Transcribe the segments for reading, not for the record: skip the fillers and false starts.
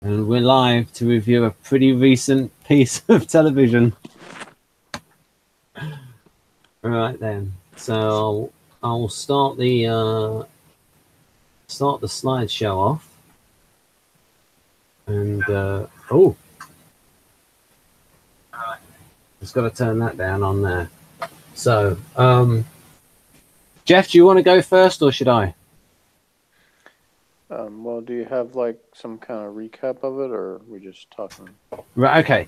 And we're live to review a pretty recent piece of television. Right then, so I'll start the slideshow off, and oh, just got to turn that down on there. So, Jeff, do you want to go first, or should I? Well, do you have like some kind of recap of it, or are we just talking? Right. Okay.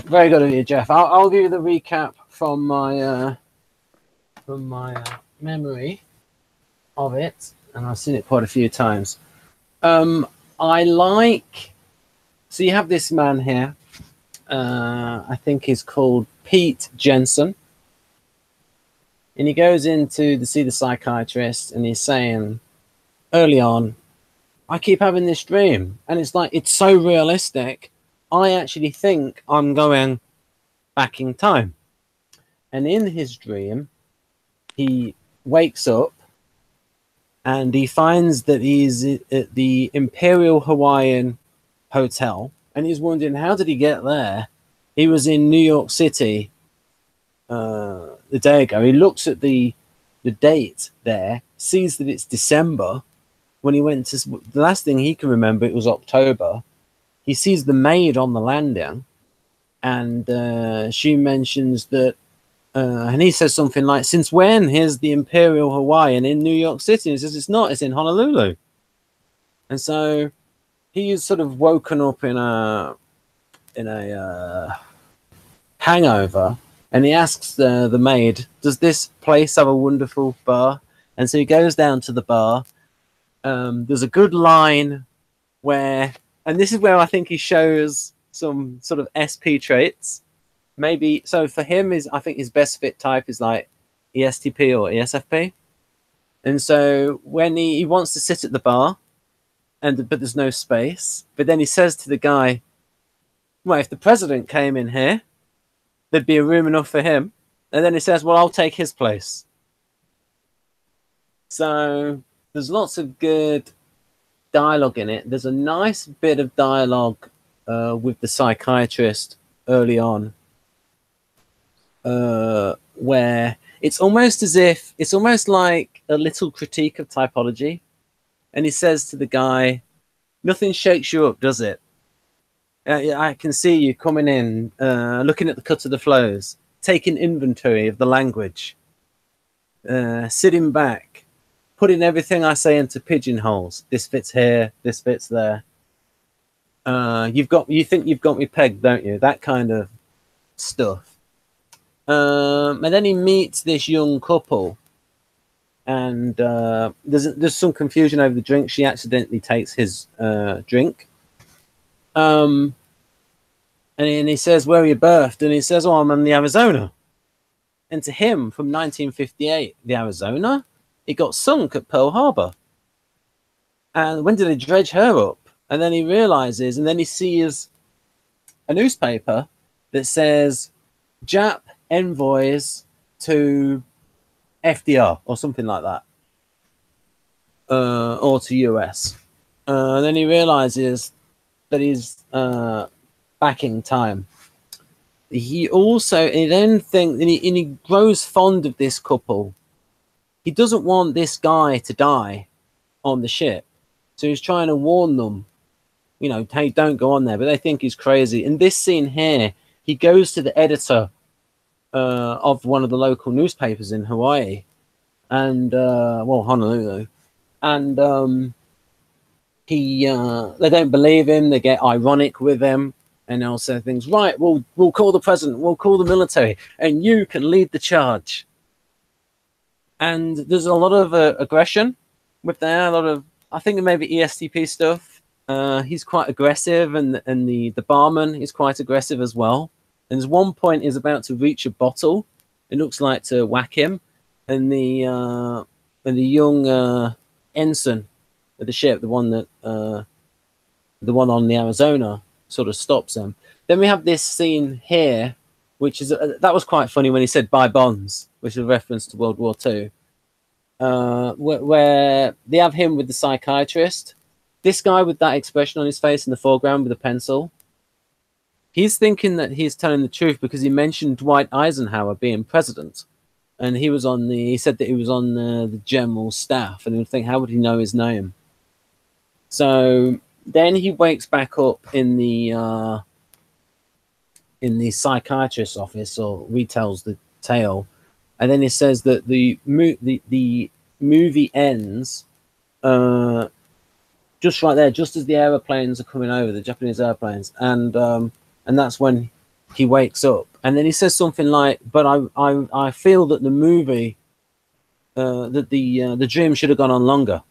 Very good of you, Jeff. I'll give you the recap from my memory of it, and I've seen it quite a few times. I like. So you have this man here. I think he's called Pete Jensen, and he goes in to see the psychiatrist, and he's saying early on, I keep having this dream, and it's like it's so realistic. I actually think I'm going back in time. And in his dream, he wakes up and he finds that he's at the Imperial Hawaiian Hotel, and he's wondering, how did he get there? He was in New York City the day ago. He looks at the date there, sees that it's December. When he went to the last thing he can remember, it was October. He sees the maid on the landing, and she mentions that, and he says something like, "Since when is the Imperial Hawaiian in New York City?" And he says, "It's not. It's in Honolulu." And so he's sort of woken up in a hangover, and he asks the maid, "Does this place have a wonderful bar?" And so he goes down to the bar. There's a good line where, and this is where I think he shows some sort of SP traits. Maybe so for him, I think his best fit type is like ESTP or ESFP. And so when he wants to sit at the bar, but there's no space. But then he says to the guy, "Well, if the president came in here, there'd be a room enough for him." And then he says, "Well, I'll take his place." So there's lots of good dialogue in it. There's a nice bit of dialogue with the psychiatrist early on, where it's almost like a little critique of typology. And he says to the guy, "Nothing shakes you up, does it? I can see you coming in, looking at the cut of the flows, taking inventory of the language, sitting back, putting everything I say into pigeonholes. This fits here, this fits there. You think you've got me pegged, don't you?" That kind of stuff. And then he meets this young couple, and there's some confusion over the drink. She accidentally takes his drink. And he says, "Where are you birthed?" And he says, "Oh, I'm in the Arizona." And to him, from 1958, the Arizona, it got sunk at Pearl Harbor. And when did they dredge her up? And then he realizes, and then he sees a newspaper that says Jap envoys to FDR or something like that, or to US. And then he realizes that he's back in time. He grows fond of this couple. He doesn't want this guy to die on the ship, so he's trying to warn them, hey, don't go on there. But they think he's crazy. In this scene here, he goes to the editor of one of the local newspapers in Hawaii, and Honolulu, and they don't believe him. They get ironic with him, and they'll say things, "Right, we'll call the president, we'll call the military, and you can lead the charge." And there's a lot of aggression with that. A lot of, I think, maybe ESTP stuff. He's quite aggressive, and the barman is quite aggressive as well. And there's one point he's about to reach a bottle. It looks like to whack him, and the young ensign of the ship, the one on the Arizona, sort of stops him. Then we have this scene here, which is that was quite funny when he said "buy bonds," which is a reference to World War II, where they have him with the psychiatrist, this guy with that expression on his face in the foreground with a pencil, he's thinking that he's telling the truth because he mentioned Dwight Eisenhower being president, and he said that he was on the general staff, and he would think, how would he know his name? So then he wakes back up in the psychiatrist's office, or retells the tale, and then he says that the movie ends just right there, just as the airplanes are coming over, the Japanese airplanes, and that's when he wakes up, and then he says something like, "But I feel that the movie, that the dream should have gone on longer."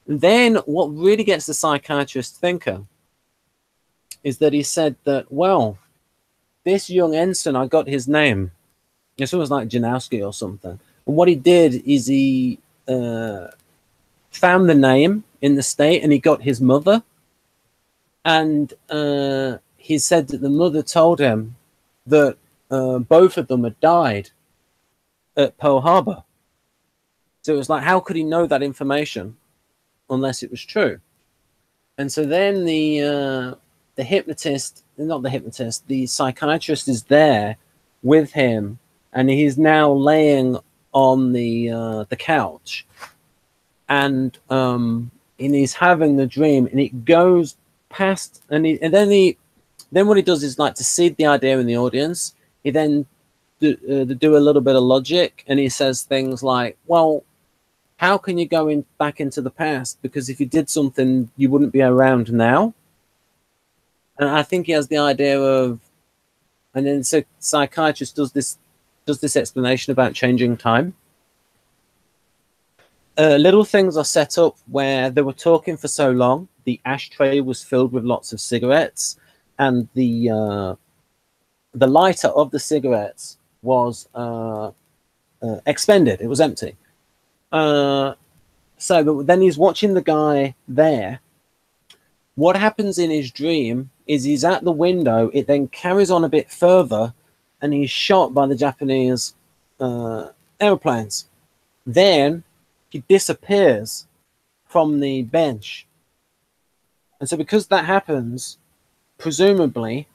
Then what really gets the psychiatrist thinking is that he said that, well, this young ensign, I got his name. It's almost like Janowski or something. And what he did is he found the name in the state, and he got his mother. And he said that the mother told him that both of them had died at Pearl Harbor. So it was like, how could he know that information unless it was true? And so then the psychiatrist is there with him, and he's now laying on the couch, and he's having the dream, and it goes past, and then what he does is, like, to seed the idea in the audience, he then do a little bit of logic, and he says things like, well, how can you go back into the past? Because if you did something, you wouldn't be around now. And I think he has the idea of, and then so psychiatrist does this explanation about changing time. Little things are set up where they were talking for so long, the ashtray was filled with lots of cigarettes, and the lighter of the cigarettes was expended. It was empty. But then he's watching the guy there. What happens in his dream is he's at the window. It then carries on a bit further, and he's shot by the Japanese airplanes. Then he disappears from the bench. And so because that happens, presumably,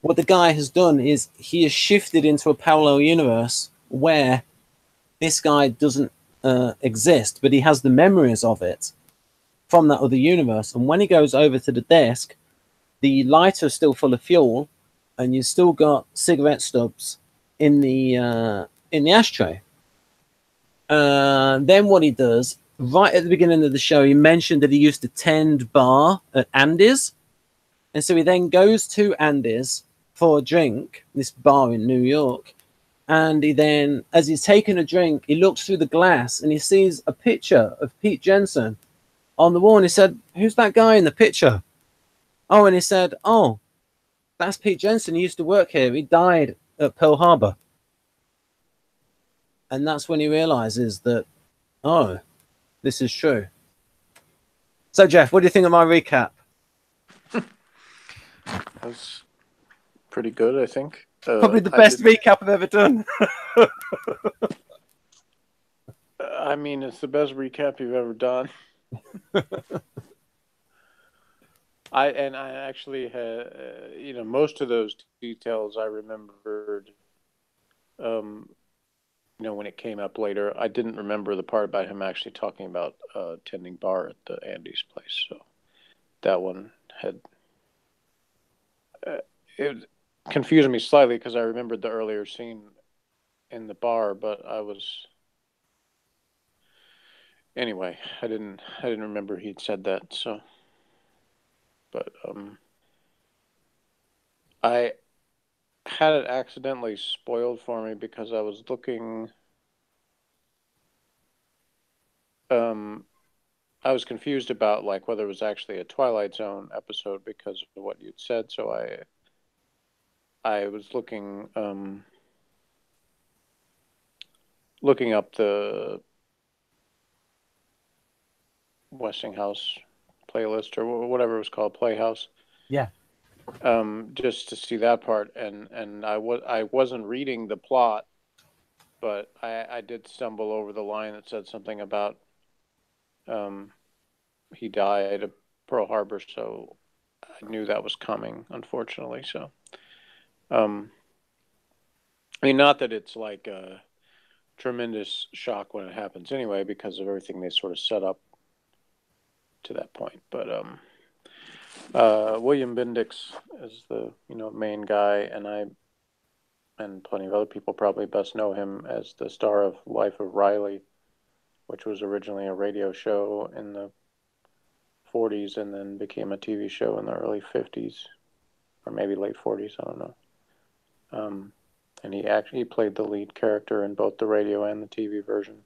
what the guy has done is he has shifted into a parallel universe where this guy doesn't exist, but he has the memories of it from that other universe. And when he goes over to the desk, the lighter is still full of fuel, and you've still got cigarette stubs in the ashtray. Then what he does, right at the beginning of the show, he mentioned that he used to tend bar at Andy's. And so he then goes to Andy's for a drink, this bar in New York. And he then, as he's taking a drink, he looks through the glass and he sees a picture of Pete Jensen on the wall. And he said, "Who's that guy in the picture?" Oh, and he said, "Oh, that's Pete Jensen. He used to work here. He died at Pearl Harbor." And that's when he realizes that, oh, this is true. So, Jeff, what do you think of my recap? That was pretty good, I think. Probably the best recap I've ever done. I mean, it's the best recap you've ever done. I actually had, most of those details I remembered. When it came up later, I didn't remember the part about him actually talking about tending bar at the Andy's place. So that one had it confused me slightly because I remembered the earlier scene in the bar, but anyway, I didn't remember he'd said that. So, but I had it accidentally spoiled for me because I was looking. I was confused about whether it was actually a Twilight Zone episode because of what you'd said. So I was looking up the Westinghouse playlist or whatever it was called, Playhouse. Yeah. Just to see that part, and I wasn't reading the plot, but I did stumble over the line that said something about he died at Pearl Harbor, so I knew that was coming, unfortunately. So, I mean, not that it's like a tremendous shock when it happens anyway, because of everything they sort of set up to that point. But William Bendix is the main guy, and plenty of other people probably best know him as the star of Life of Riley, which was originally a radio show in the 40s and then became a TV show in the early 50s, or maybe late 40s, I don't know. And he actually played the lead character in both the radio and the TV version.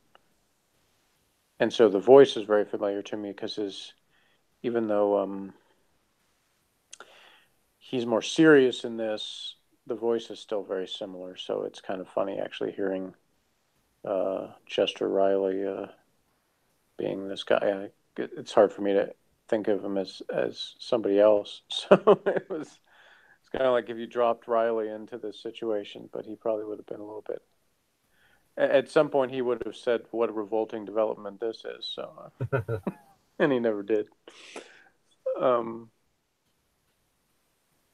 And so the voice is very familiar to me because even though he's more serious in this, the voice is still very similar. So it's kind of funny actually hearing Chester Riley being this guy. It's hard for me to think of him as somebody else. So it's kind of like if you dropped Riley into this situation, but he probably would have been a little bit. At some point, he would have said, "What a revolting development this is." So, and he never did.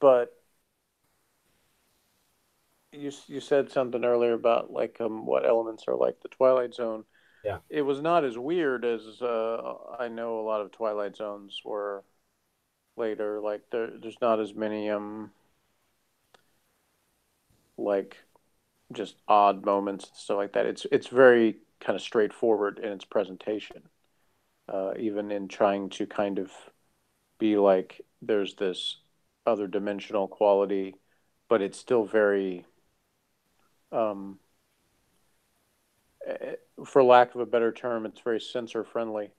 But you said something earlier about like what elements are like the Twilight Zone. Yeah. It was not as weird as I know a lot of Twilight Zones were later. Like there's not as many like just odd moments and stuff like that. It's very kind of straightforward in its presentation, even in trying to kind of be like there's this other dimensional quality, but it's still very, for lack of a better term, it's very censor friendly.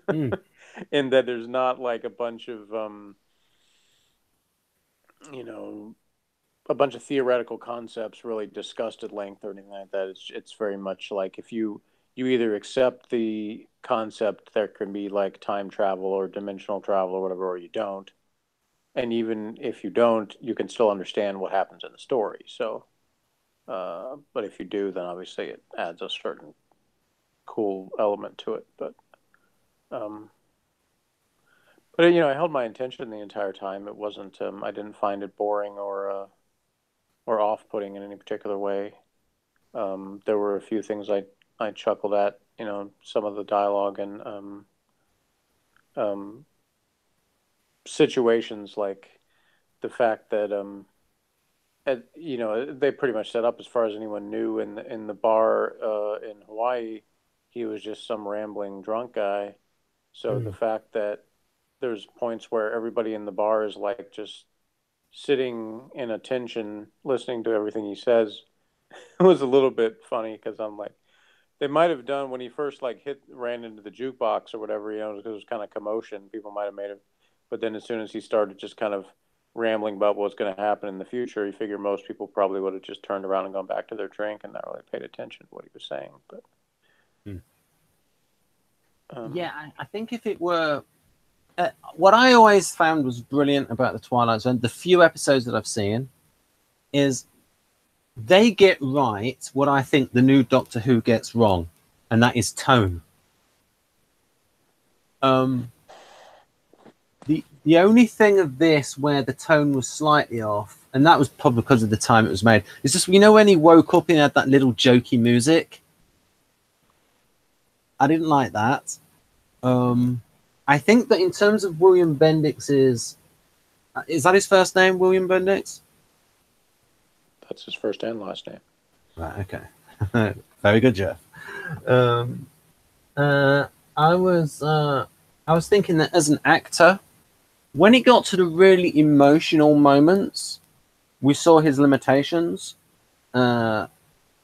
In that there's not like a bunch of a bunch of theoretical concepts really discussed at length or anything like that. It's very much like if you either accept the concept there can be like time travel or dimensional travel or whatever, or you don't. And even if you don't, you can still understand what happens in the story. So, but if you do, then obviously it adds a certain cool element to it. But I held my attention the entire time. It wasn't. I didn't find it boring or off-putting in any particular way. There were a few things I chuckled at. Some of the dialogue and situations like the fact that they pretty much set up as far as anyone knew in the bar in Hawaii, he was just some rambling drunk guy. So the fact that there's points where everybody in the bar is like just sitting in attention, listening to everything he says, was a little bit funny because I'm like, they might have done when he first like ran into the jukebox or whatever, because it was kind of commotion. People might have made it, but then as soon as he started just kind of rambling about what's going to happen in the future, you figure most people probably would have just turned around and gone back to their drink and not really paid attention to what he was saying. But yeah, I think if it were what I always found was brilliant about the Twilight Zone, the few episodes that I've seen, is they get right what I think the new Doctor Who gets wrong, and that is tone. The only thing of this where the tone was slightly off, and that was probably because of the time it was made, is just when he woke up and had that little jokey music. I didn't like that. I think that in terms of William Bendix's, is that his first name, William Bendix? That's his first and last name. Right. Okay. Very good, Jeff. I was thinking that as an actor, when it got to the really emotional moments, we saw his limitations as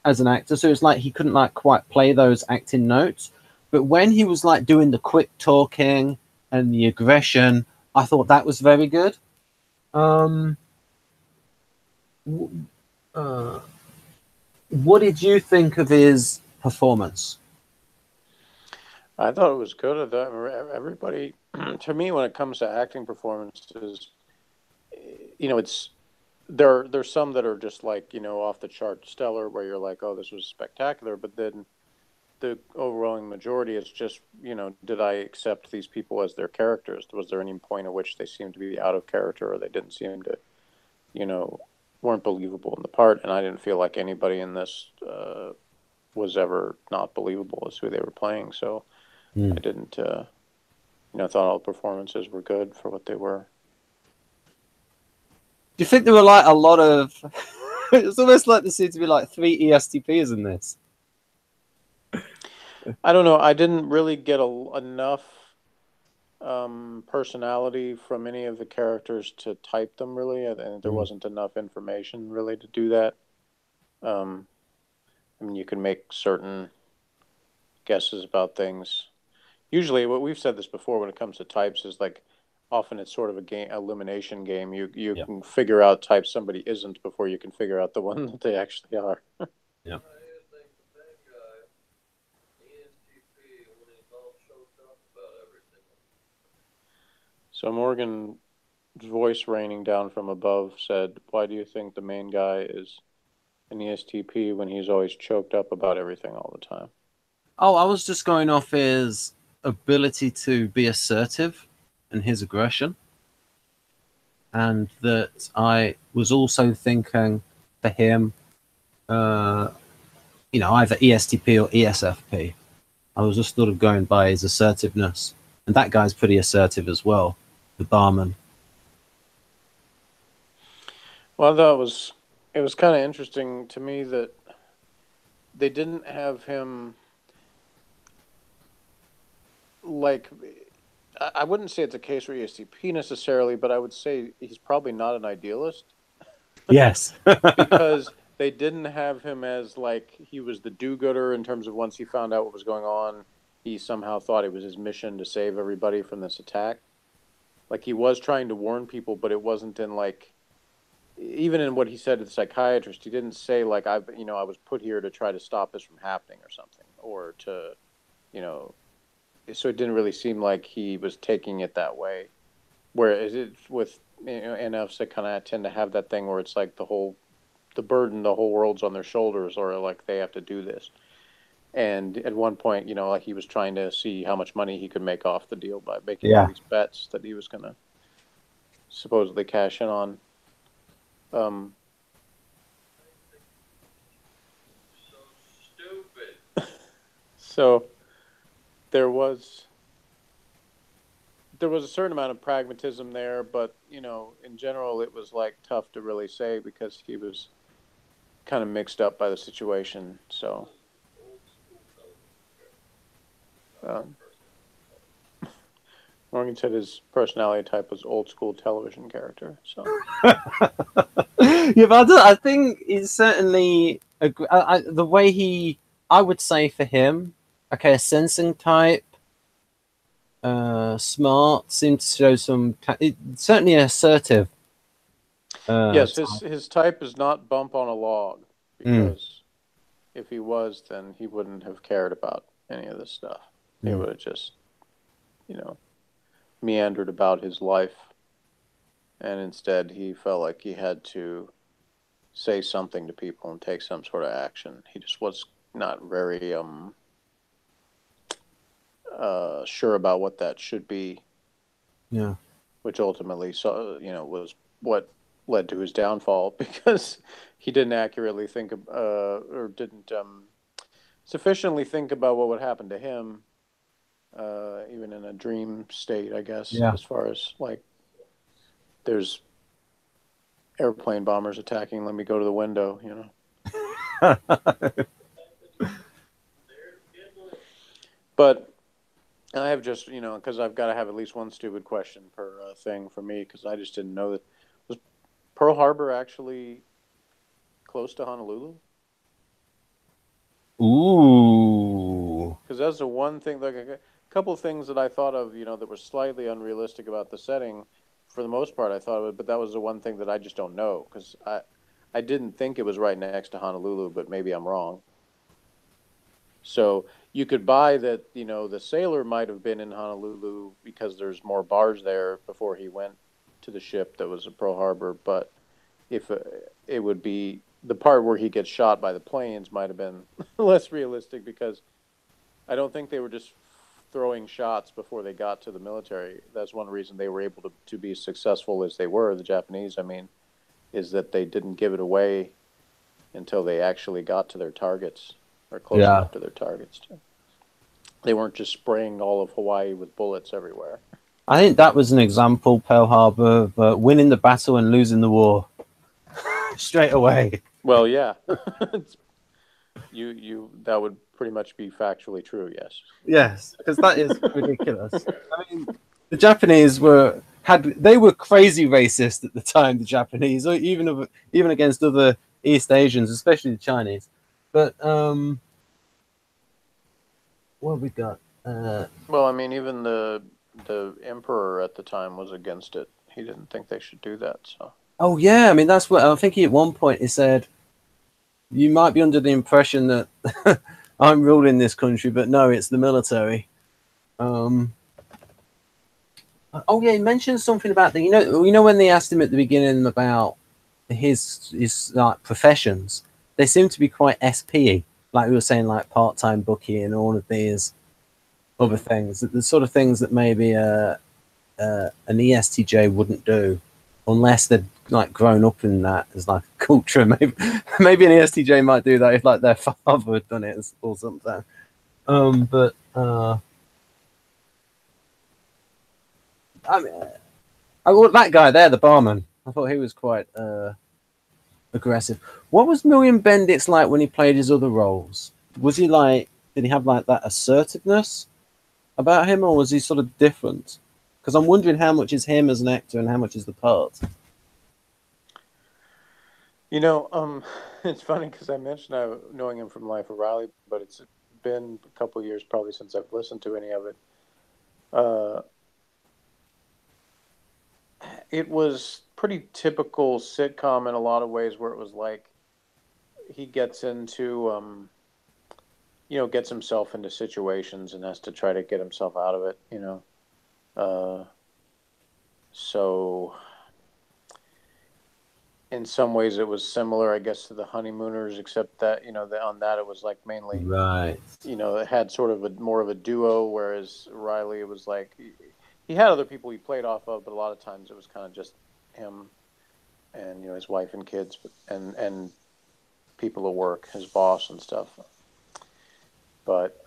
an actor. So it's like he couldn't like quite play those acting notes. But when he was like doing the quick talking and the aggression, I thought that was very good. What did you think of his performance? I thought it was good. Everybody, to me, when it comes to acting performances, it's there's some that are just like off the chart stellar, where you're like, oh, this was spectacular. But then the overwhelming majority, it's just, did I accept these people as their characters? Was there any point at which they seemed to be out of character, or they didn't seem to, weren't believable in the part? And I didn't feel like anybody in this was ever not believable as who they were playing. So I didn't, I thought all the performances were good for what they were. Do you think there were like a lot of? It's almost like there seemed to be like 3 ESTPs in this. I don't know. I didn't really get enough personality from any of the characters to type them, really, and there wasn't enough information really to do that. I mean, you can make certain guesses about things. Usually, what we've said this before when it comes to types is like often it's sort of a game elimination game. You can figure out types somebody isn't before you can figure out the one that they actually are. Yeah. So Morgan's voice raining down from above said, "Why do you think the main guy is an ESTP when he's always choked up about everything all the time?" Oh, I was just going off his ability to be assertive and his aggression. And that I was also thinking for him, either ESTP or ESFP. I was just sort of going by his assertiveness. And that guy's pretty assertive as well, the barman. Well, it was kind of interesting to me that they didn't have him like, I wouldn't say it's a case for ESTP necessarily, but I would say he's probably not an idealist. Yes. Because they didn't have him as like he was the do-gooder in terms of once he found out what was going on, he somehow thought it was his mission to save everybody from this attack. Like he was trying to warn people, but it wasn't in like, even in what he said to the psychiatrist, he didn't say like I was put here to try to stop this from happening or something, or to, so it didn't really seem like he was taking it that way. Whereas it's with NFs that kind of tend to have that thing where it's like the whole world's on their shoulders, or like they have to do this. And at one point, like he was trying to see how much money he could make off the deal by making all these bets that he was going to supposedly cash in on. So stupid. So there was a certain amount of pragmatism there, but in general, it was like tough to really say because he was kind of mixed up by the situation. So, Morgan said his personality type was old school television character. So, yeah, but I think it's certainly the way I would say for him, okay, a sensing type. Smart, seemed to show some certainly assertive. Yes, his type is not bump on a log, because if he was, then he wouldn't have cared about any of this stuff. He would have just, meandered about his life, and instead he felt like he had to say something to people and take some sort of action. He just was not very sure about what that should be. Yeah. Which ultimately was what led to his downfall, because he didn't accurately think of, or didn't sufficiently think about what would happen to him, even in a dream state, I guess, as far as like there's airplane bombers attacking, let me go to the window, But I have just, because I've got to have at least one stupid question per thing for me, because I just didn't know that. Was Pearl Harbor actually close to Honolulu? Ooh. Because that's the one thing, like a couple of things that I thought of, that were slightly unrealistic about the setting. For the most part, I thought of it, but that was the one thing that I just don't know, because I didn't think it was right next to Honolulu, but maybe I'm wrong. So you could buy that, the sailor might have been in Honolulu because there's more bars there before he went to the ship that was at Pearl Harbor. But if it would be the part where he gets shot by the planes might have been less realistic, because I don't think they were just throwing shots before they got to the military. That's one reason they were able to be as successful as they were, the Japanese, I mean, is that they didn't give it away until they actually got to their targets or close Yeah. enough to their targets. They weren't just spraying all of Hawaii with bullets everywhere. I think that was an example, Pearl Harbor, of winning the battle and losing the war straight away. Well, yeah. You that would pretty much be factually true, yes. Yes, because that is ridiculous. I mean, the Japanese were crazy racist at the time. The Japanese, or even against other East Asians, especially the Chinese. But what have we got? Well, I mean, even the emperor at the time was against it. He didn't think they should do that. So. Oh yeah, I mean that's what I think. At one point, he said, "You might be under the impression that I'm ruling this country, but no, it's the military." Oh yeah, he mentioned something about the you know when they asked him at the beginning about his like professions, they seem to be quite SPy, like we were saying, like part-time bookie and all of these other things. The sort of things that maybe an ESTJ wouldn't do unless they'd like grown up in that as like a culture. Maybe an ESTJ might do that if like their father had done it or something. But I mean, that guy there, the barman, I thought he was quite aggressive. What was William Bendix like when he played his other roles? Was he like, did he have like that assertiveness about him, or was he sort of different? Because I'm wondering how much is him as an actor and how much is the part. You know, it's funny because I mentioned knowing him from Life of Riley, but it's been a couple of years probably since I've listened to any of it. It was pretty typical sitcom in a lot of ways, where it was like he gets into, gets himself into situations and has to try to get himself out of it. So in some ways it was similar, I guess, to the Honeymooners, except that, on that it was like mainly, Right. It had sort of more of a duo, whereas Riley, it was like he had other people he played off of, but a lot of times it was kind of just him and, his wife and kids, and people at work, his boss and stuff. But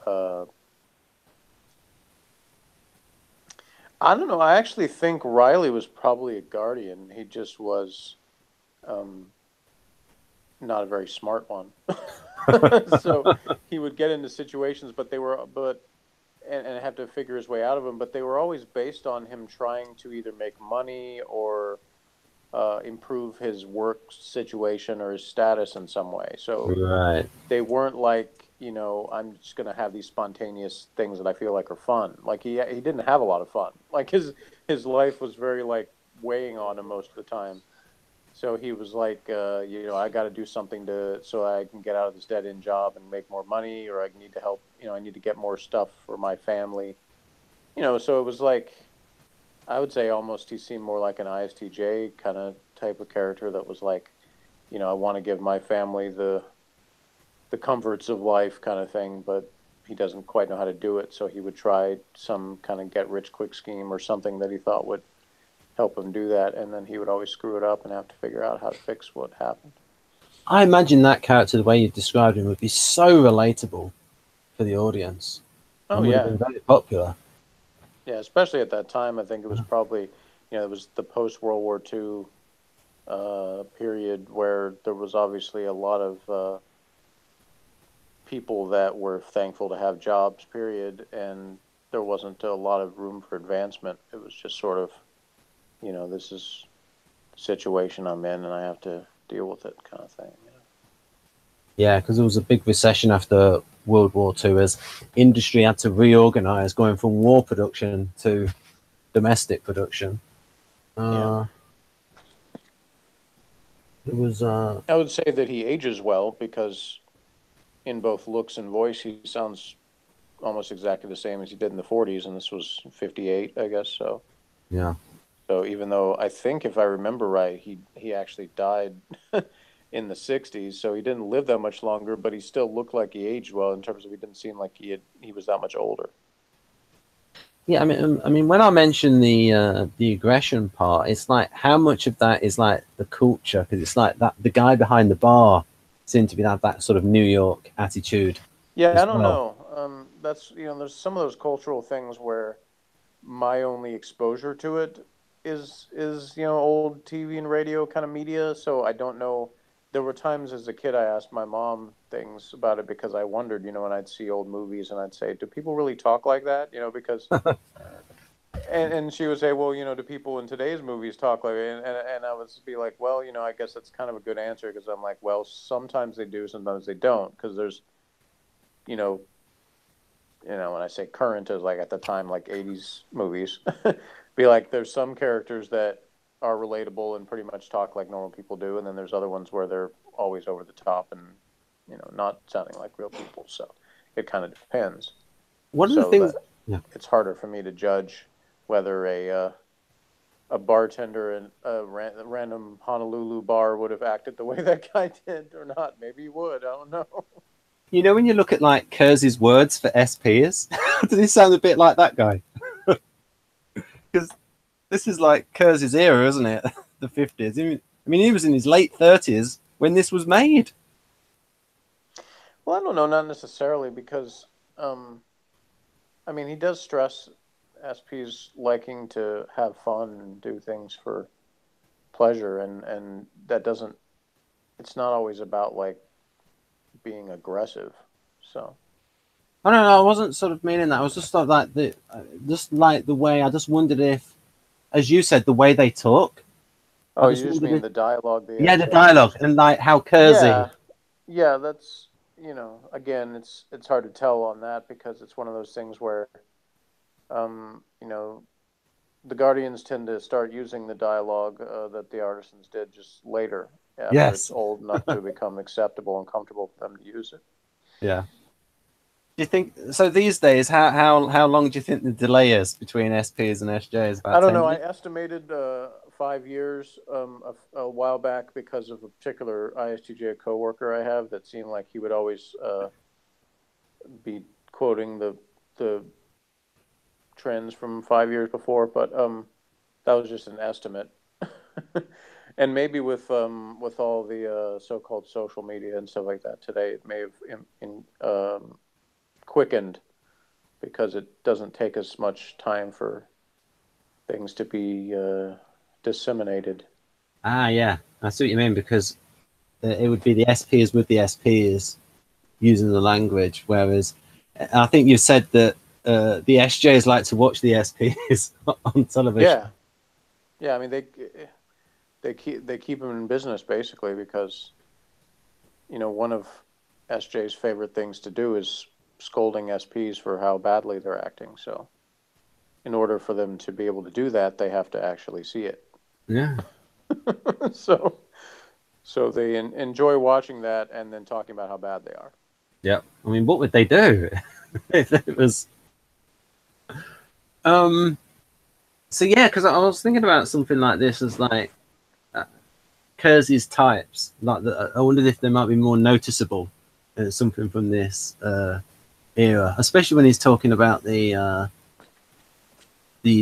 I don't know. I actually think Riley was probably a guardian. He just was not a very smart one. So he would get into situations, and have to figure his way out of them. But they were always based on him trying to either make money or improve his work situation or his status in some way. So Right. they weren't like, I'm just going to have these spontaneous things that I feel like are fun. Like he didn't have a lot of fun. Like his life was very like weighing on him most of the time. So he was like, I got to do something so I can get out of this dead end job and make more money, or I need to help, I need to get more stuff for my family. So it was like, I would say almost he seemed more like an ISTJ kind of type of character that was like, I want to give my family the comforts of life kind of thing, but he doesn't quite know how to do it. So he would try some kind of get rich quick scheme or something that he thought would help him do that, and then he would always screw it up and have to figure out how to fix what happened. I imagine that character, the way you described him, would be so relatable for the audience. Oh, and would yeah. have been very popular. Yeah, especially at that time. I think it was probably, it was the post-World War II period where there was obviously a lot of people that were thankful to have jobs, period, and there wasn't a lot of room for advancement. It was just sort of, this is the situation I'm in and I have to deal with it kind of thing. Yeah, because there was a big recession after World War II as industry had to reorganize, going from war production to domestic production. Yeah. It was. I would say that he ages well because in both looks and voice, he sounds almost exactly the same as he did in the 40s, and this was 58, I guess. So Yeah. So even though I think, if I remember right, he actually died in the 60s, so he didn't live that much longer, but he still looked like he aged well in terms of he didn't seem like he was that much older. Yeah, I mean, when I mention the aggression part, it's like how much of that is like the culture, because it's like that the guy behind the bar seemed to be that sort of New York attitude Yeah, as I don't well. know. That's there's some of those cultural things where my only exposure to it is old TV and radio kind of media, so I don't know. There were times as a kid I asked my mom things about it because I wondered, when I'd see old movies and I'd say, do people really talk like that? Because and she would say, well, do people in today's movies talk like that? And I would be like, well, I guess that's kind of a good answer because I'm like, well, sometimes they do, sometimes they don't, because there's you know when I say current as like at the time, like 80s movies, be like there's some characters that are relatable and pretty much talk like normal people do, and then there's other ones where they're always over the top and not sounding like real people. So it kind of depends. One of the So things, that yeah, it's harder for me to judge whether a bartender in a random Honolulu bar would have acted the way that guy did or not. Maybe he would. I don't know. when you look at like Kersey's words for SPs, does he sound a bit like that guy? Because this is like Kersey's era, isn't it? The 50s. I mean, he was in his late 30s when this was made. Well, I don't know, not necessarily, because I mean, he does stress SP's liking to have fun and do things for pleasure, and that doesn't. It's not always about like being aggressive. So, I don't know. I wasn't sort of meaning that. I was just like just like the way. I just wondered if, as you said, the way they talk. I oh, just you just wondered mean if, the dialogue the yeah, the SJs dialogue use? and like how Kersey. Yeah, yeah. That's again, it's hard to tell on that because it's one of those things where um, you know, the Guardians tend to start using the dialogue that the Artisans did just later, after it's Yes. old enough to become acceptable and comfortable for them to use it. Yeah. Do you think so? These days, how long do you think the delay is between SPs and SJs? I About don't 10 know. I years. estimated 5 years a while back because of a particular ISTJ coworker I have that seemed like he would always be quoting the trends from 5 years before, but that was just an estimate. And maybe with all the so-called social media and stuff like that today, it may have quickened because it doesn't take as much time for things to be disseminated. Ah, yeah, I see what you mean because it would be the SPs with the SPs using the language, whereas I think you said that the SJs like to watch the SPs on television. Yeah, yeah. I mean, they keep them in business basically because one of SJ's favorite things to do is scolding SPs for how badly they're acting. So in order for them to be able to do that, they have to actually see it. Yeah, so so they enjoy watching that and then talking about how bad they are. yeah. I mean, what would they do if it was? Um. So yeah, because I was thinking about something like this as like Kersey's types. Like I wondered if they might be more noticeable, something from this era, especially when he's talking about the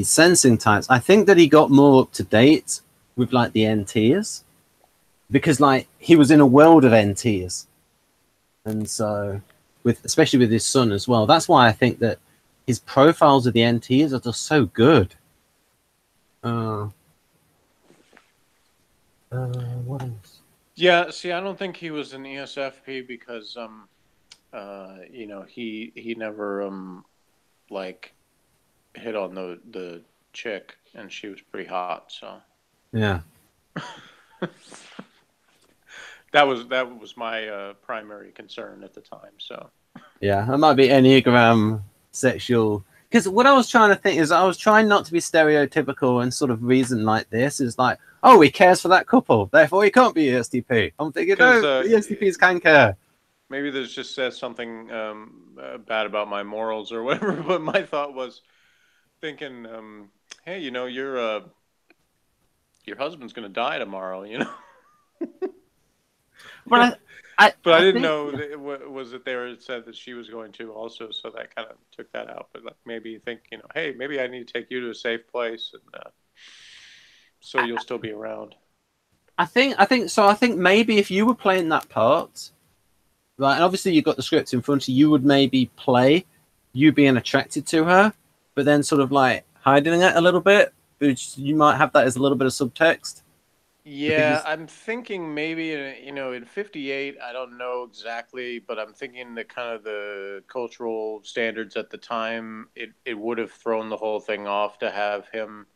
sensing types. I think that he got more up to date with like the NTs because like he was in a world of NTs, and so with especially with his son as well. That's why I think that his profiles of the NTs are just so good. Uh, what else? Yeah, see, I don't think he was an ESFP because he never like hit on the chick, and she was pretty hot. So Yeah. that was my primary concern at the time. So Yeah, that might be Enneagram sexual. Because what I was trying to think is I was trying not to be stereotypical and sort of reason like this is like, oh, he cares for that couple, therefore he can't be ESTP. I'm thinking, because no, ESTPs can care. maybe this just says something bad about my morals or whatever. But my thought was thinking, hey, your husband's gonna die tomorrow. But But I didn't think, know that was that they were said that she was going to also, so that kind of took that out. But like maybe you think, hey, maybe I need to take you to a safe place, and so you'll still be around. I think so. I think maybe if you were playing that part, right, and obviously you've got the script in front of you, you would maybe play you being attracted to her, but then sort of like hiding it a little bit. Which you might have that as a little bit of subtext. Yeah, Because I'm thinking maybe in '58, I don't know exactly, but I'm thinking that kind of the cultural standards at the time, it would have thrown the whole thing off to have him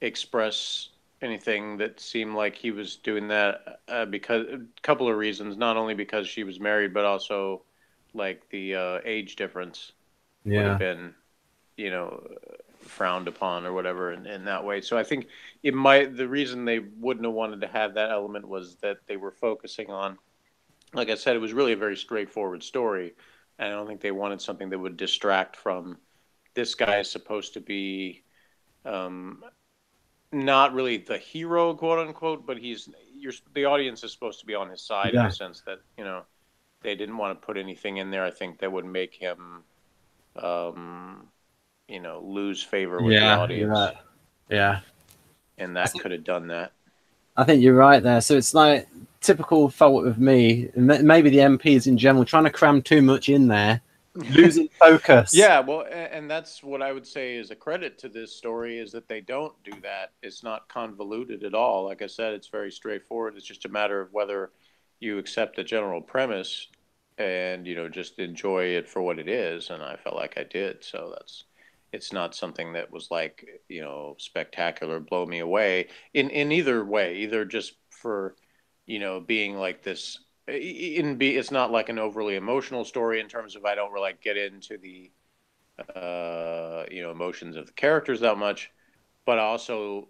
express anything that seemed like he was doing that because a couple of reasons, not only because she was married, but also like the age difference would have yeah, been, you know, frowned upon or whatever in that way. So I think it might, the reason they wouldn't have wanted to have that element was that they were focusing on, like I said, it was really a very straightforward story. And I don't think they wanted something that would distract from this guy is supposed to be um, not really the hero, quote unquote, but the audience is supposed to be on his side in the yeah, sense that, they didn't want to put anything in there, I think, that would make him, um, lose favor with the yeah. You're audience. right. Yeah, And I that think could have done that. I think you're right there. So it's like typical fault of me, and maybe the MPs in general, trying to cram too much in there, losing focus. Yeah, well, and that's what I would say is a credit to this story is that they don't do that. It's not convoluted at all. Like I said, it's very straightforward. It's just a matter of whether you accept the general premise and, just enjoy it for what it is. And I felt like I did. So it's not something that was like, spectacular, blow me away in either way, either just for, being like this it's not like an overly emotional story in terms of I don't really get into the emotions of the characters that much, but I also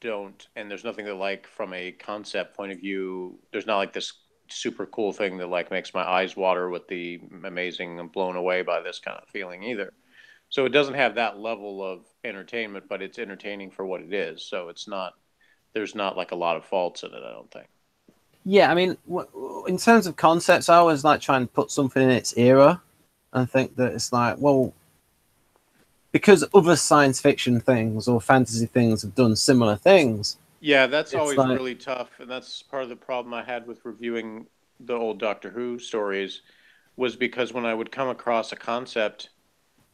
don't, and there's nothing that like from a concept point of view, there's not like this super cool thing that like makes my eyes water with the amazing and blown away by this kind of feeling either. So it doesn't have that level of entertainment, but it's entertaining for what it is. So there's not like a lot of faults in it, I don't think. Yeah, I mean, in terms of concepts, I always like trying to put something in its era and think that it's like, well, because other science fiction things or fantasy things have done similar things. Yeah, that's It's always like, really tough, and that's part of the problem I had with reviewing the old Doctor Who stories was because when I would come across a concept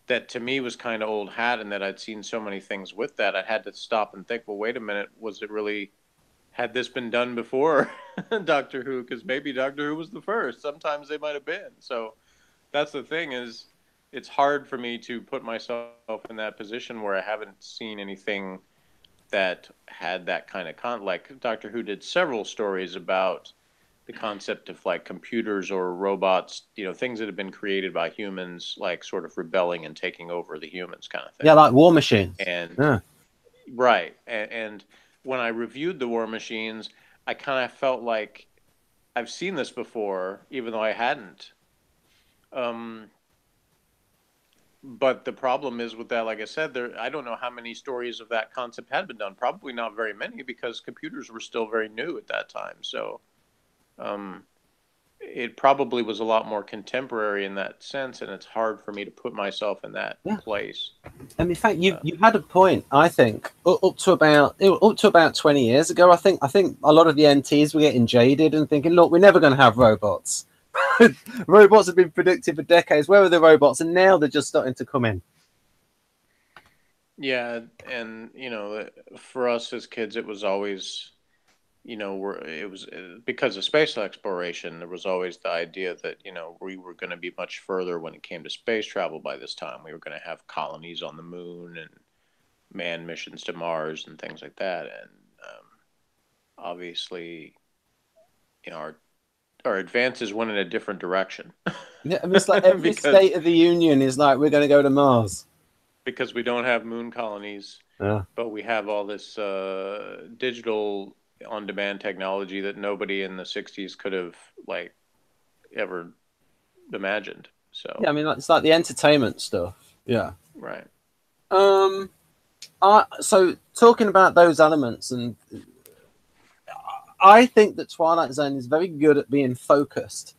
that to me was kind of old hat and that I'd seen so many things with that, I had to stop and think, well, wait a minute, was it really had this been done before Doctor Who? Because maybe Doctor Who was the first. Sometimes they might have been. So that's the thing is, it's hard for me to put myself in that position where I haven't seen anything that had that kind of like Doctor Who did several stories about the concept of like computers or robots, things that have been created by humans, like sort of rebelling and taking over the humans kind of yeah, thing. like War Machines. And Yeah. right. And when I reviewed the War Machines, I kind of felt like I've seen this before, even though I hadn't. Um, but the problem is with that, like I said, I don't know how many stories of that concept had been done. Probably not very many because computers were still very new at that time. So um, it probably was a lot more contemporary in that sense, and it's hard for me to put myself in that Yeah. place. And in fact, you had a point. I think up to about 20 years ago. I think a lot of the NTs were getting jaded and thinking, look, we're never going to have robots. Robots have been predicted for decades. Where are the robots? And now they're just starting to come in. Yeah, and for us as kids, it was always it was because of space exploration. There was always the idea that we were going to be much further when it came to space travel by this time. We were going to have colonies on the moon and manned missions to Mars and things like that. And obviously, our advances went in a different direction. Yeah, I mean, it's like every because State of the Union is like, we're going to go to Mars. because we don't have moon colonies, Yeah. but we have all this digital on-demand technology that nobody in the '60s could have like ever imagined. Yeah, So I mean, it's like the entertainment stuff. Yeah. right. So talking about those elements, and I think that Twilight Zone is very good at being focused,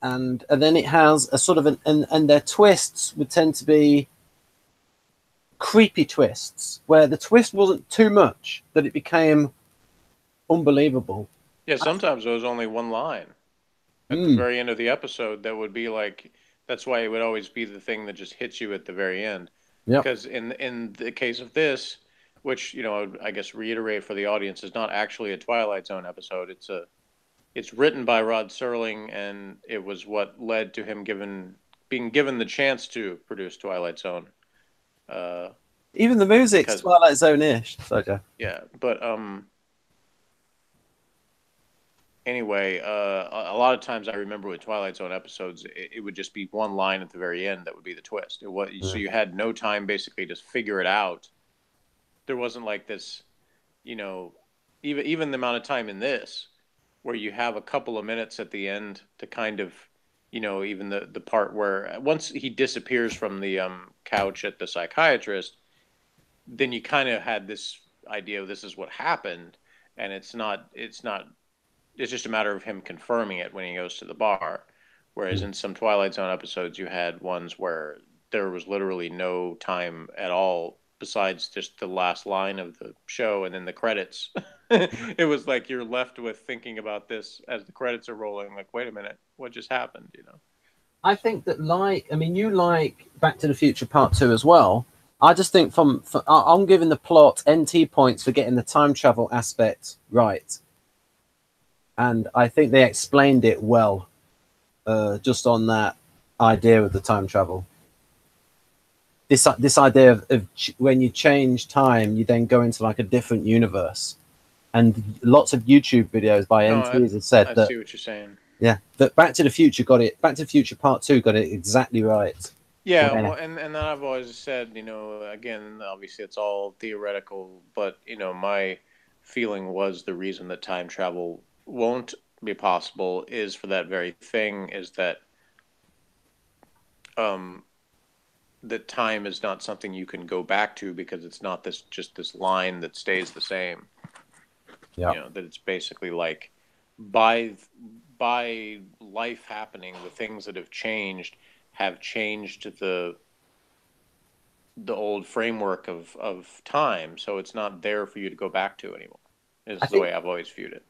and then it has a sort of and their twists would tend to be creepy twists, where the twist wasn't too much that it became unbelievable. Yeah, sometimes it was only one line at the very end of the episode that would be like, that's why it would always be the thing that just hits you at the very end. Yep. Because in the case of this, which, you know, I guess reiterate for the audience, is not actually a Twilight Zone episode. It's written by Rod Serling, and it was what led to him being given the chance to produce Twilight Zone. Even the music's Twilight Zone-ish. Sorry, Joe. Yeah, but anyway, a lot of times I remember with Twilight Zone episodes, it would just be one line at the very end that would be the twist. So you had no time basically to figure it out. There wasn't like this, you know, even the amount of time in this, where you have a couple of minutes at the end to kind of, you know, even the part where once he disappears from the couch at the psychiatrist, then you kind of had this idea of this is what happened, and it's just a matter of him confirming it when he goes to the bar. Whereas in some Twilight Zone episodes, you had ones where there was literally no time at all besides just the last line of the show and then the credits. It was like you're left with thinking about this as the credits are rolling, like, wait a minute, what just happened, you know? I think that, you like Back to the Future Part 2 as well. I just think I'm giving the plot NT points for getting the time travel aspect right. And I think they explained it well, just on that idea of the time travel. This idea of when you change time, you then go into like a different universe. And lots of YouTube videos by NTs have said that. I see what you're saying. Yeah, that Back to the Future Back to the Future Part 2 got it exactly right. Yeah, well, and I've always said, you know, again, obviously it's all theoretical, but, you know, my feeling was the reason that time travel won't be possible is for that very thing, is that that time is not something you can go back to, because it's not just this line that stays the same. Yeah, you know, that it's basically like by life happening, the things that have changed the old framework of time, so it's not there for you to go back to anymore. Is the way I've always viewed it.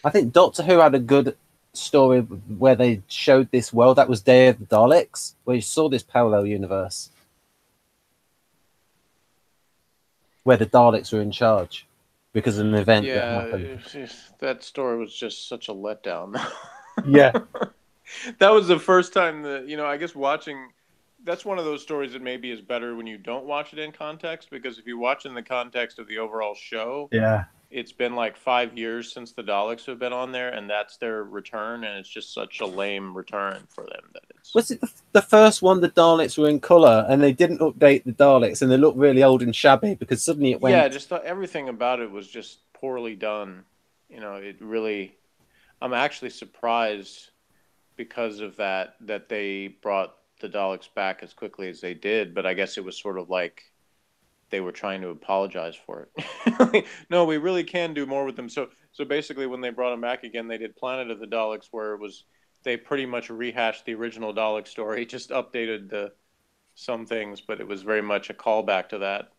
I think Doctor Who had a good story where they showed this world. That was Day of the Daleks, where you saw this parallel universe where the Daleks were in charge because of an event that happened. That story was just such a letdown. Yeah. That was the first time that, you know, I guess that's one of those stories that maybe is better when you don't watch it in context, because if you watch in the context of the overall show, yeah, it's been like 5 years since the Daleks have been on there, and that's their return, and it's just such a lame return for them. Was it the first one, the Daleks were in colour, and they didn't update the Daleks, and they looked really old and shabby because suddenly it went... Yeah, just everything about it was just poorly done. You know, it really... I'm actually surprised because of that they brought the Daleks back as quickly as they did, but I guess it was sort of like they were trying to apologize for it. No, we really can do more with them. So basically when they brought them back again, they did Planet of the Daleks, where they pretty much rehashed the original Dalek story, just updated some things, but it was very much a callback to that.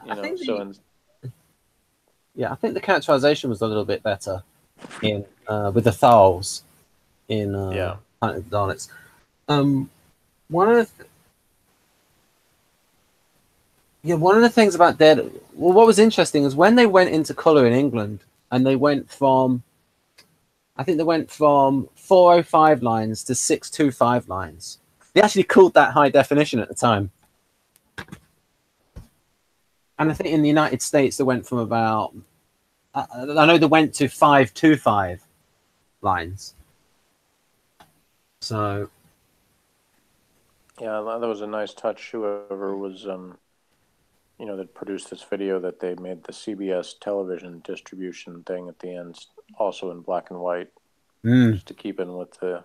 You know, I think the characterization was a little bit better in with the Thals in Planet of the Daleks. One of the things about what was interesting is when they went into colour in England, and they went from, I think they went from 405 lines to 625 lines. They actually called that high definition at the time. And I think in the United States, they went from about, I know they went to 525 lines. So... yeah, that was a nice touch. Whoever was, you know, that produced this video, that they made the CBS television distribution thing at the end also in black and white, just to keep in with the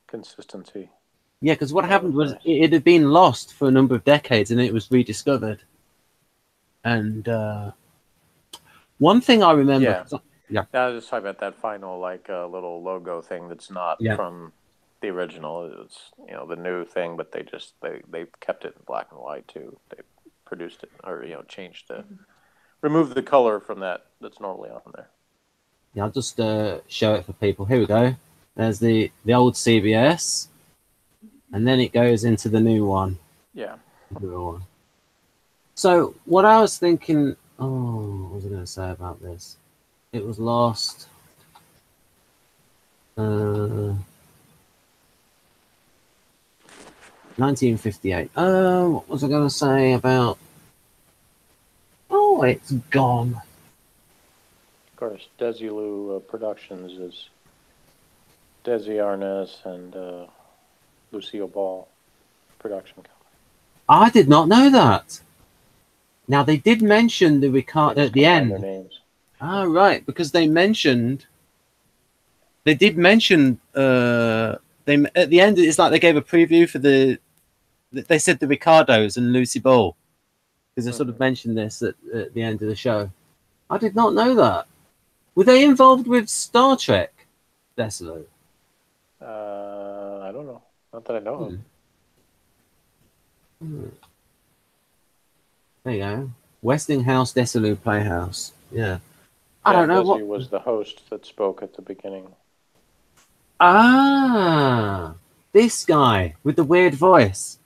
consistency. Yeah, because what happened was it had been lost for a number of decades, and it was rediscovered. And One thing I remember, Yeah. yeah, I was just talking about that final like little logo thing that's not yeah. from the original. It's the new thing, but they kept it in black and white too. They produced it or changed removed the color from that's normally on there. Yeah, I'll just show it for people. Here we go. There's the old CBS, and then it goes into the new one. Yeah. So what I was thinking, what was I going to say about this? It was lost. 1958. What was I going to say about? Oh, it's gone. Of course, Desilu Productions is Desi Arnaz and Lucille Ball production company. I did not know that. Now they did mention the Ricardo at the end. Their names. Ah, right, because they did mention. They at the end. It's like they gave a preview for the. They said the Ricardos and Lucy Ball, because they sort of mentioned this at the end of the show. I did not know that. Were they involved with Star Trek? Desilu? I don't know. Not that I know of. There you go. Westinghouse Desilu Playhouse. Yeah. I don't know Desi was the host that spoke at the beginning. Ah, this guy with the weird voice.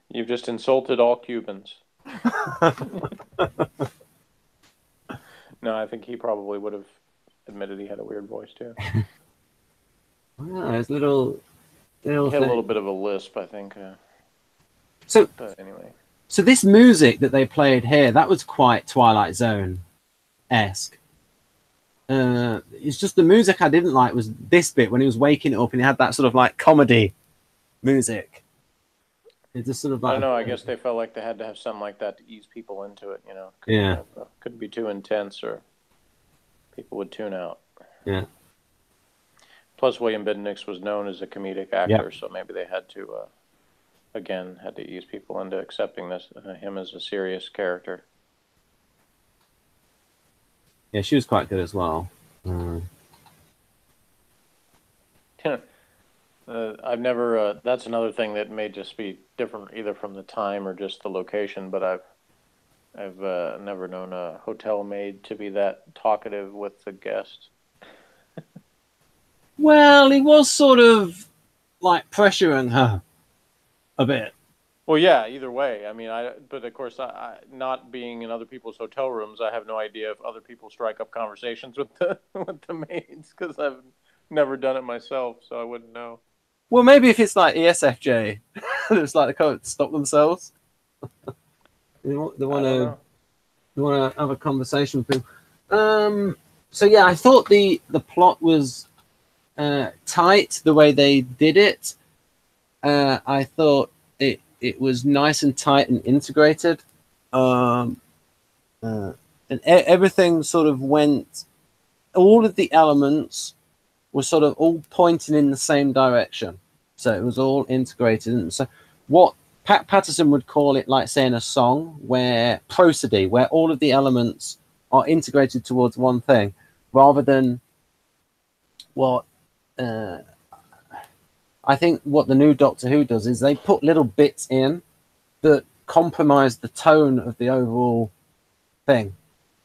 You've just insulted all Cubans. No, I think he probably would have admitted he had a weird voice too. Wow, his little he had a little bit of a lisp, I think. But anyway. So this music that they played here, that was quite Twilight Zone-esque. It's just the music I didn't like was this bit when he was waking up and he had that sort of like comedy music. It's just sort of like, I don't know. I guess they felt like they had to have something like that to ease people into it. Couldn't be too intense or people would tune out. Yeah. Plus, William Bendix was known as a comedic actor, so maybe they had to, had to ease people into accepting him as a serious character. Yeah, she was quite good as well. I've never. That's another thing that may just be different, either from the time or just the location. But I've never known a hotel maid to be that talkative with the guest. Well, he was sort of like pressuring her a bit. Well, yeah. Either way, I mean, but of course, I not being in other people's hotel rooms, I have no idea if other people strike up conversations with the maids because I've never done it myself, so I wouldn't know. Well, maybe if it's like ESFJ, it's like they can't stop themselves. They want to have a conversation with people. So yeah, I thought the plot was tight the way they did it. I thought it was nice and tight and integrated, and everything sort of went. All of the elements were sort of all pointing in the same direction, so it was all integrated. And so, what Pat Patterson would call it, like saying a song, where prosody, where all of the elements are integrated towards one thing, rather than what. I think what the new Doctor Who does is they put little bits in that compromise the tone of the overall thing,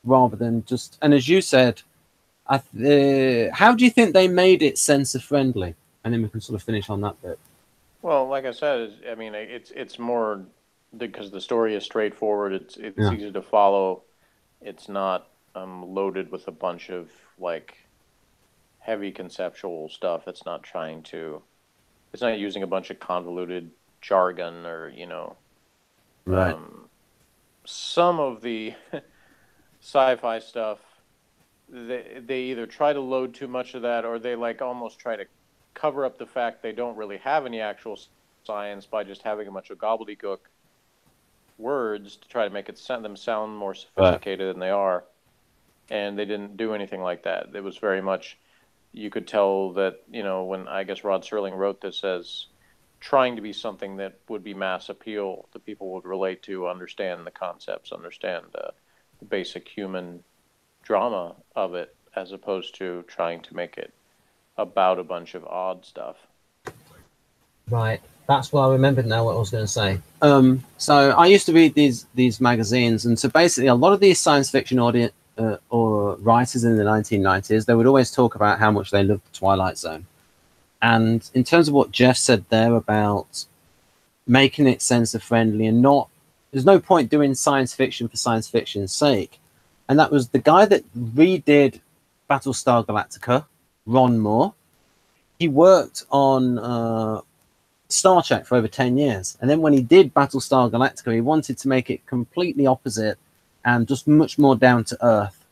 rather than just. And as you said, how do you think they made it censor friendly? And then we can sort of finish on that bit. Well, like I said, I mean, it's more because the story is straightforward. It's easy to follow. It's not loaded with a bunch of like heavy conceptual stuff. It's not trying to. It's not using a bunch of convoluted jargon or right. Some of the sci-fi stuff, they either try to load too much of that or they like almost try to cover up the fact they don't really have any actual science by just having a bunch of gobbledygook words to try to make them sound more sophisticated than they are. And they didn't do anything like that. It was very much, you could tell that, when I guess Rod Serling wrote this as trying to be something that would be mass appeal that people would relate to, understand the concepts, understand the basic human drama of it, as opposed to trying to make it about a bunch of odd stuff. Right. That's what I remembered now what I was going to say. So I used to read these magazines, and so basically a lot of these science fiction audience or writers in the 1990s, they would always talk about how much they loved the Twilight Zone. And in terms of what Jeff said there about making it censor friendly and not, there's no point doing science fiction for science fiction's sake. And that was the guy that redid Battlestar Galactica, Ron Moore. He worked on Star Trek for over 10 years. And then when he did Battlestar Galactica, he wanted to make it completely opposite and just much more down to earth,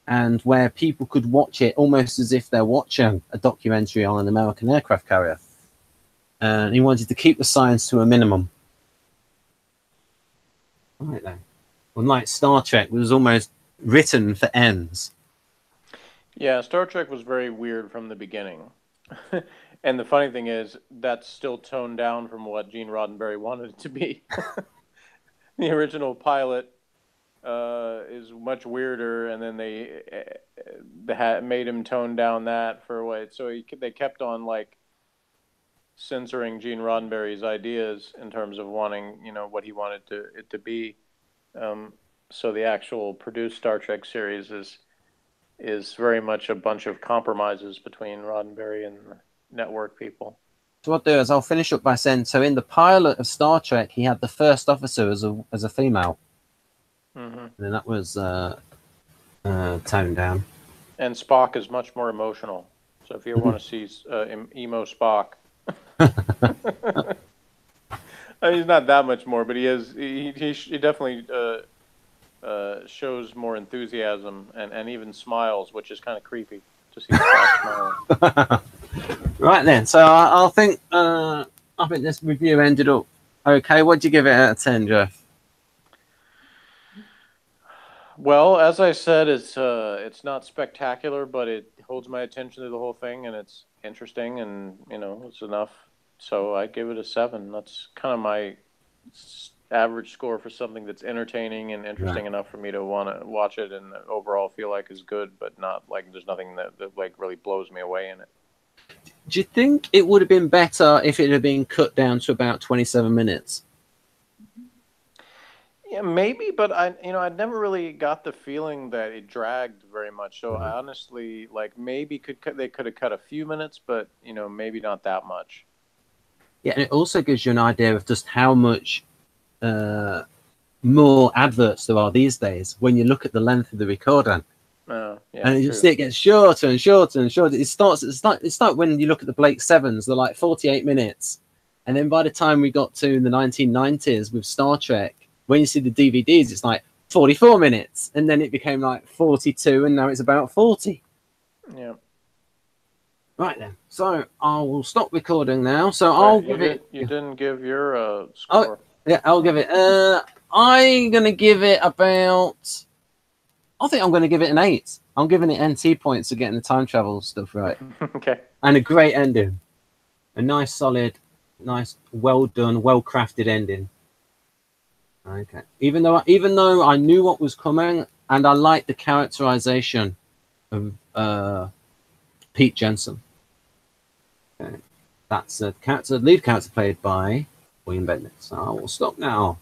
and where people could watch it almost as if they're watching a documentary on an American aircraft carrier. And he wanted to keep the science to a minimum. Right then. Unlike Star Trek, was almost written for ends. Yeah, Star Trek was very weird from the beginning. And the funny thing is, that's still toned down from what Gene Roddenberry wanted it to be. The original pilot is much weirder, and then they made him tone down that for what. So they kept on like censoring Gene Roddenberry's ideas in terms of wanting, what he wanted it to be. So the actual produced Star Trek series is very much a bunch of compromises between Roddenberry and the network people. So what I'll do is I'll finish up by saying, so in the pilot of Star Trek, he had the first officer as a female. Mm-hmm. And then that was toned down. And Spock is much more emotional. So if you want to see emo Spock, he's not that much more, but he is. He definitely shows more enthusiasm and even smiles, which is kind of creepy to see Spock smiling. Right then, so I think this review ended up okay. What'd you give it out of 10, Jeff? Well, as I said, it's not spectacular, but it holds my attention to the whole thing, and it's interesting, and it's enough. So I give it a 7. That's kind of my average score for something that's entertaining and interesting enough for me to want to watch it, and overall feel like is good, but not like there's nothing that like really blows me away in it. Do you think it would have been better if it had been cut down to about 27 minutes? Yeah, maybe, but I never really got the feeling that it dragged very much. So I honestly, maybe they could have cut a few minutes, but maybe not that much. Yeah, and it also gives you an idea of just how much more adverts there are these days when you look at the length of the recording. Yeah, and you see it gets shorter and shorter and shorter. It's like when you look at the Blake Sevens, they're like 48 minutes. And then by the time we got to the 1990s with Star Trek, when you see the DVDs, it's like 44 minutes. And then it became like 42, and now it's about 40. Yeah. Right then. So I will stop recording now. So I'll give it... You didn't give your score. Oh, yeah, I'll give it... I'm going to give it about... I think I'm going to give it an 8. I'm giving it NT points for getting the time travel stuff right. Okay. And a great ending. A nice, solid, nice, well done, well crafted ending. Okay. Even though I knew what was coming, and I liked the characterization of Pete Jensen. Okay. That's a lead character played by William Bendix. So I will stop now.